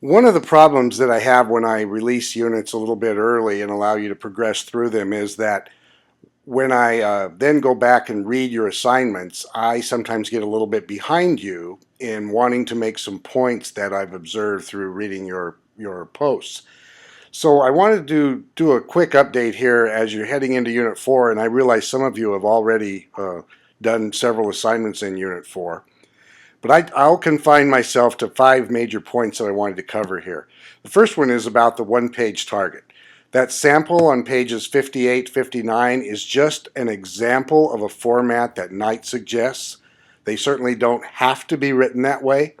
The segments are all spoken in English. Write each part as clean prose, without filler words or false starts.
One of the problems that I have when I release units a little bit early and allow you to progress through them is that when I then go back and read your assignments, I sometimes get a little bit behind you in wanting to make some points that I've observed through reading your posts. So I wanted to do a quick update here as you're heading into Unit 4, and I realize some of you have already done several assignments in Unit 4. But I'll confine myself to five major points that I wanted to cover here. The first one is about the one-page target. That sample on pages 58, 59 is just an example of a format that Knight suggests. They certainly don't have to be written that way.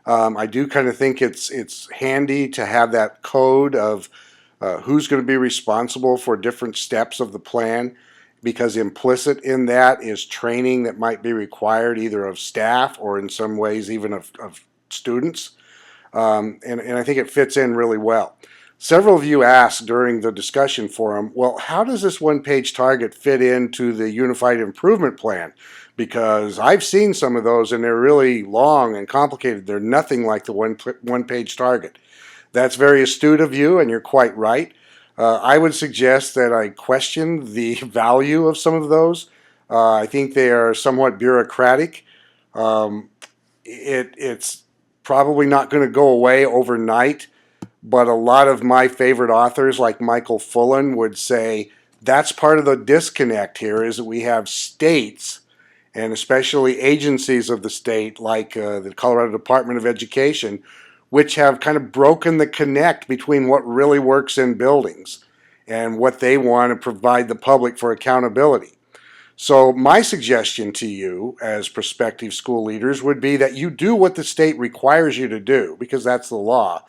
I do kind of think it's handy to have that code of who's going to be responsible for different steps of the plan, because implicit in that is training that might be required either of staff or in some ways even of students. And I think it fits in really well. Several of you asked during the discussion forum, well, how does this one-page target fit into the Unified Improvement Plan? Because I've seen some of those and they're really long and complicated. They're nothing like the one-page target. That's very astute of you, and you're quite right. I would suggest that I question the value of some of those. I think they are somewhat bureaucratic. Um, it's probably not going to go away overnight, but a lot of my favorite authors, like Michael Fullen, would say that's part of the disconnect here is that we have states and especially agencies of the state like the Colorado Department of Education, which have kind of broken the connect between what really works in buildings and what they want to provide the public for accountability. So my suggestion to you as prospective school leaders would be that you do what the state requires you to do, because that's the law,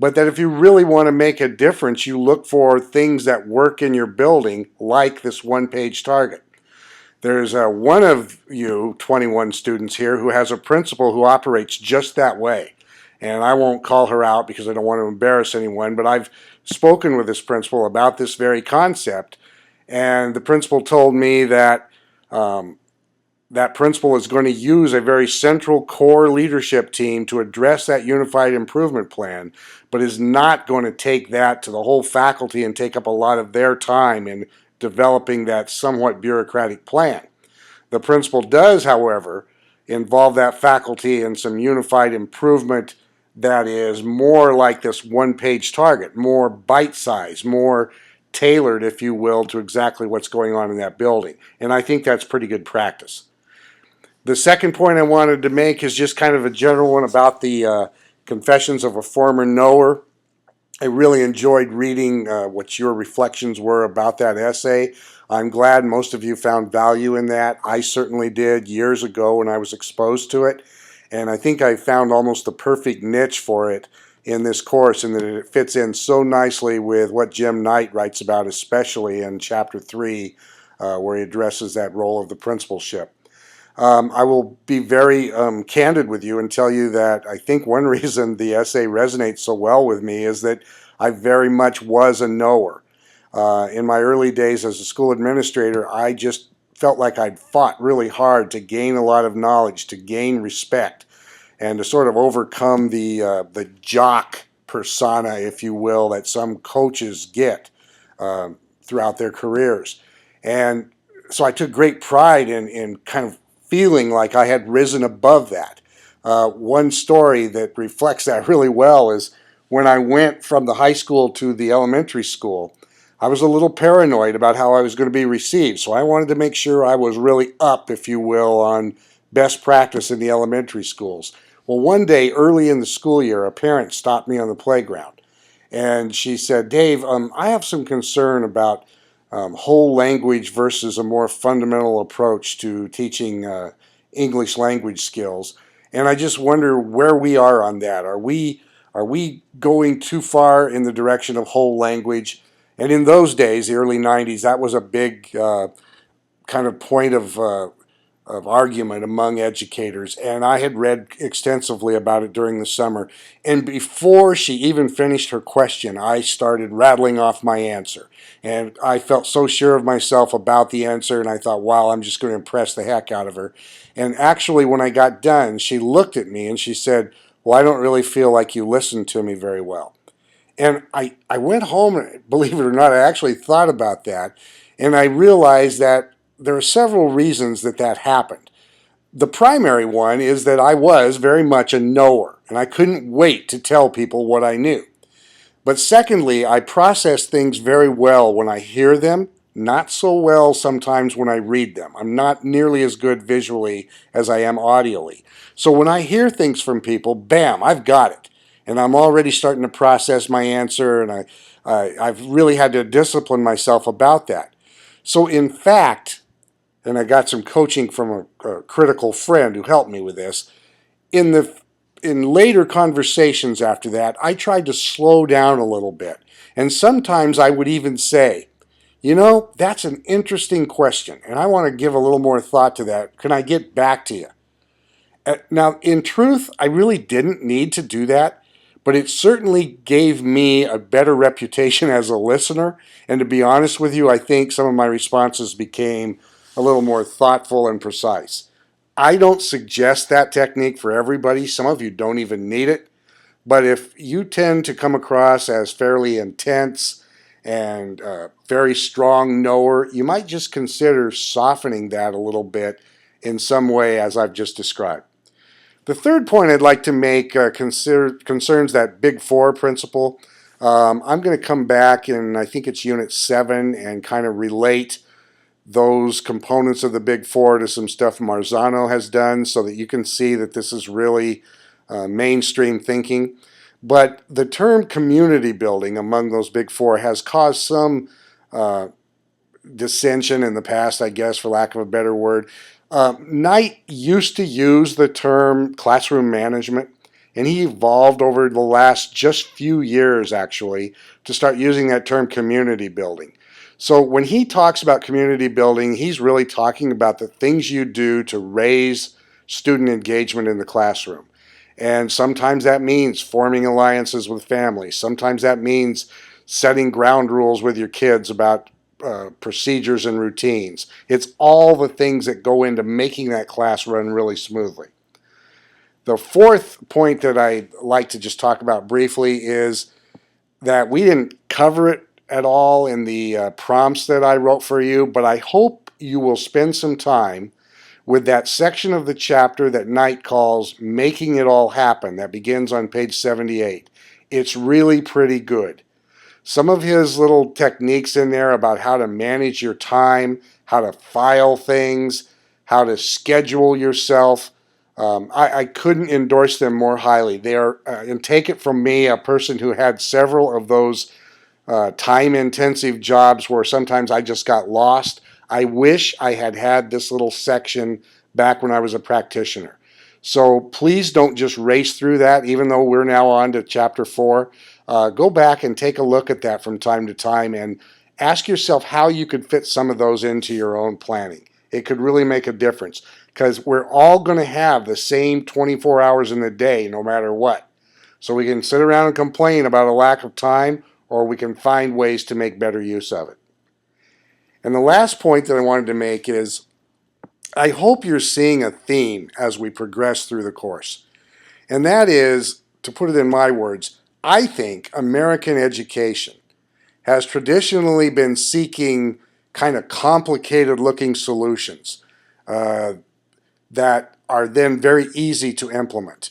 but that if you really want to make a difference, you look for things that work in your building, like this one-page target. There's one of you 21 students here who has a principal who operates just that way. And I won't call her out because I don't want to embarrass anyone, but I've spoken with this principal about this very concept. And the principal told me that that principal is going to use a very central core leadership team to address that unified improvement plan, but is not going to take that to the whole faculty and take up a lot of their time in developing that somewhat bureaucratic plan. The principal does, however, involve that faculty in some unified improvement that is more like this one-page target, more bite-sized, more tailored, if you will, to exactly what's going on in that building. And I think that's pretty good practice. The second point I wanted to make is just kind of a general one about the Confessions of a Former Knower. I really enjoyed reading what your reflections were about that essay. I'm glad most of you found value in that. I certainly did years ago when I was exposed to it. And I think I found almost the perfect niche for it in this course, in that it fits in so nicely with what Jim Knight writes about, especially in Chapter 3, where he addresses that role of the principalship. I will be very candid with you and tell you that I think one reason the essay resonates so well with me is that I very much was a knower. In my early days as a school administrator, I just felt like I'd fought really hard to gain a lot of knowledge, to gain respect, and to sort of overcome the jock persona, if you will, that some coaches get throughout their careers. And so I took great pride in kind of feeling like I had risen above that. One story that reflects that really well is when I went from the high school to the elementary school, I was a little paranoid about how I was going to be received. So I wanted to make sure I was really up, if you will, on best practice in the elementary schools. Well, one day early in the school year, a parent stopped me on the playground. And she said, Dave, I have some concern about whole language versus a more fundamental approach to teaching English language skills. And I just wonder where we are on that. Are we going too far in the direction of whole language? And in those days, the early 90s, that was a big kind of point of argument among educators, and I had read extensively about it during the summer. And before she even finished her question, I started rattling off my answer. And I felt so sure of myself about the answer, and I thought, wow, I'm just going to impress the heck out of her. And actually, when I got done, she looked at me and she said, Well, I don't really feel like you listened to me very well. And I went home, and believe it or not, I actually thought about that. And I realized that there are several reasons that that happened. The primary one is that I was very much a knower, and I couldn't wait to tell people what I knew. But secondly, I process things very well when I hear them, not so well sometimes when I read them. I'm not nearly as good visually as I am audially. So when I hear things from people, bam, I've got it. And I'm already starting to process my answer, and I've really had to discipline myself about that. So in fact, and I got some coaching from a critical friend who helped me with this, in the in later conversations after that, I tried to slow down a little bit. And sometimes I would even say, that's an interesting question, and I want to give a little more thought to that. Can I get back to you? Now, in truth, I really didn't need to do that, but it certainly gave me a better reputation as a listener. And to be honest with you, I think some of my responses became a little more thoughtful and precise. I don't suggest that technique for everybody. Some of you don't even need it. But if you tend to come across as fairly intense and very strong knower, you might just consider softening that a little bit in some way as I've just described. The third point I'd like to make concerns that Big Four principle. I'm going to come back in, I think it's Unit 7, and kind of relate those components of the Big Four to some stuff Marzano has done so that you can see that this is really mainstream thinking. But the term community building among those Big Four has caused some dissension in the past, I guess, for lack of a better word. Knight used to use the term classroom management, and he evolved over the last just few years, actually, to start using that term community building. So when he talks about community building, he's really talking about the things you do to raise student engagement in the classroom. And sometimes that means forming alliances with families. Sometimes that means setting ground rules with your kids about procedures and routines. It's all the things that go into making that class run really smoothly. The fourth point that I'd like to just talk about briefly is that we didn't cover it at all in the prompts that I wrote for you, but I hope you will spend some time with that section of the chapter that Knight calls Making It All Happen, that begins on page 78. It's really pretty good. Some of his little techniques in there about how to manage your time, how to file things, how to schedule yourself, I couldn't endorse them more highly. They are, and take it from me, a person who had several of those time-intensive jobs where sometimes I just got lost. I wish I had had this little section back when I was a practitioner. So please don't just race through that, even though we're now on to chapter 4. Go back and take a look at that from time to time and ask yourself how you could fit some of those into your own planning. It could really make a difference because we're all going to have the same 24 hours in the day no matter what. So we can sit around and complain about a lack of time, or we can find ways to make better use of it. And the last point that I wanted to make is I hope you're seeing a theme as we progress through the course. And that is, to put it in my words, I think American education has traditionally been seeking kind of complicated looking solutions that are then very easy to implement.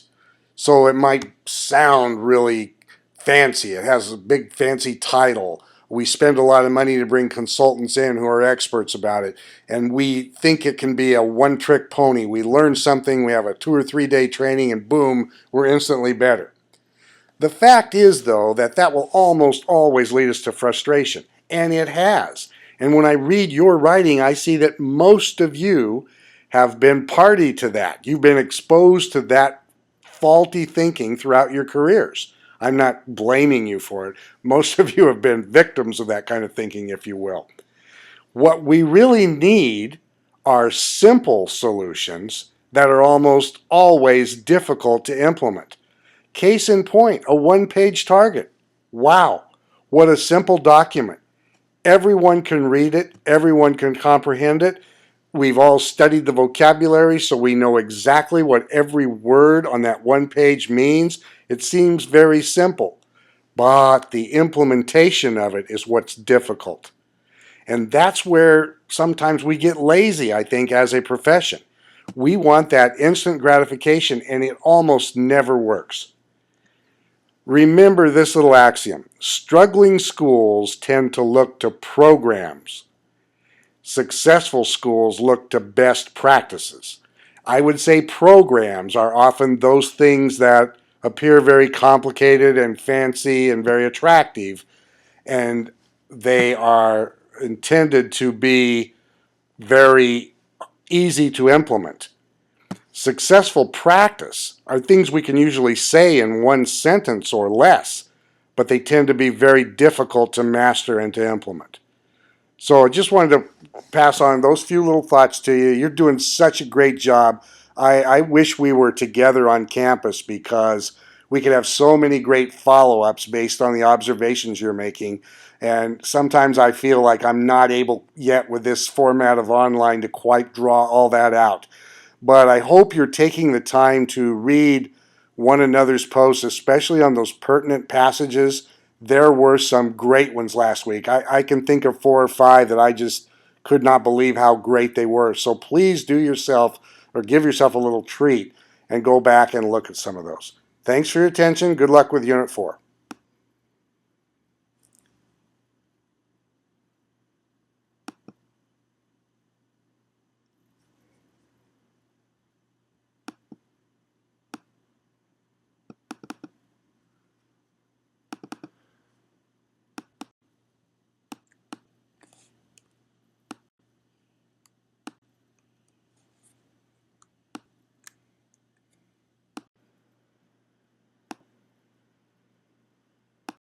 So it might sound really fancy. It has a big fancy title. We spend a lot of money to bring consultants in who are experts about it. And we think it can be a one-trick pony. We learn something, we have a 2 or 3 day training, and boom, we're instantly better. The fact is, though, that that will almost always lead us to frustration. And it has. And when I read your writing, I see that most of you have been party to that. You've been exposed to that faulty thinking throughout your careers. I'm not blaming you for it. Most of you have been victims of that kind of thinking, if you will. What we really need are simple solutions that are almost always difficult to implement. Case in point, a one-page target. Wow, what a simple document. Everyone can read it, everyone can comprehend it, We've all studied the vocabulary, so we know exactly what every word on that one page means. It seems very simple, but the implementation of it is what's difficult. And that's where sometimes we get lazy, I think, as a profession. We want that instant gratification, and it almost never works. Remember this little axiom: struggling schools tend to look to programs. Successful schools look to best practices. I would say programs are often those things that appear very complicated and fancy and very attractive, and they are intended to be very easy to implement. Successful practice are things we can usually say in one sentence or less, but they tend to be very difficult to master and to implement. So I just wanted to pass on those few little thoughts to you. You're doing such a great job. I wish we were together on campus because we could have so many great follow-ups based on the observations you're making. And sometimes I feel like I'm not able yet with this format of online to quite draw all that out. But I hope you're taking the time to read one another's posts, especially on those pertinent passages. There were some great ones last week. I can think of 4 or 5 that I just could not believe how great they were. So please do yourself or give yourself a little treat and go back and look at some of those. Thanks for your attention. Good luck with Unit 4.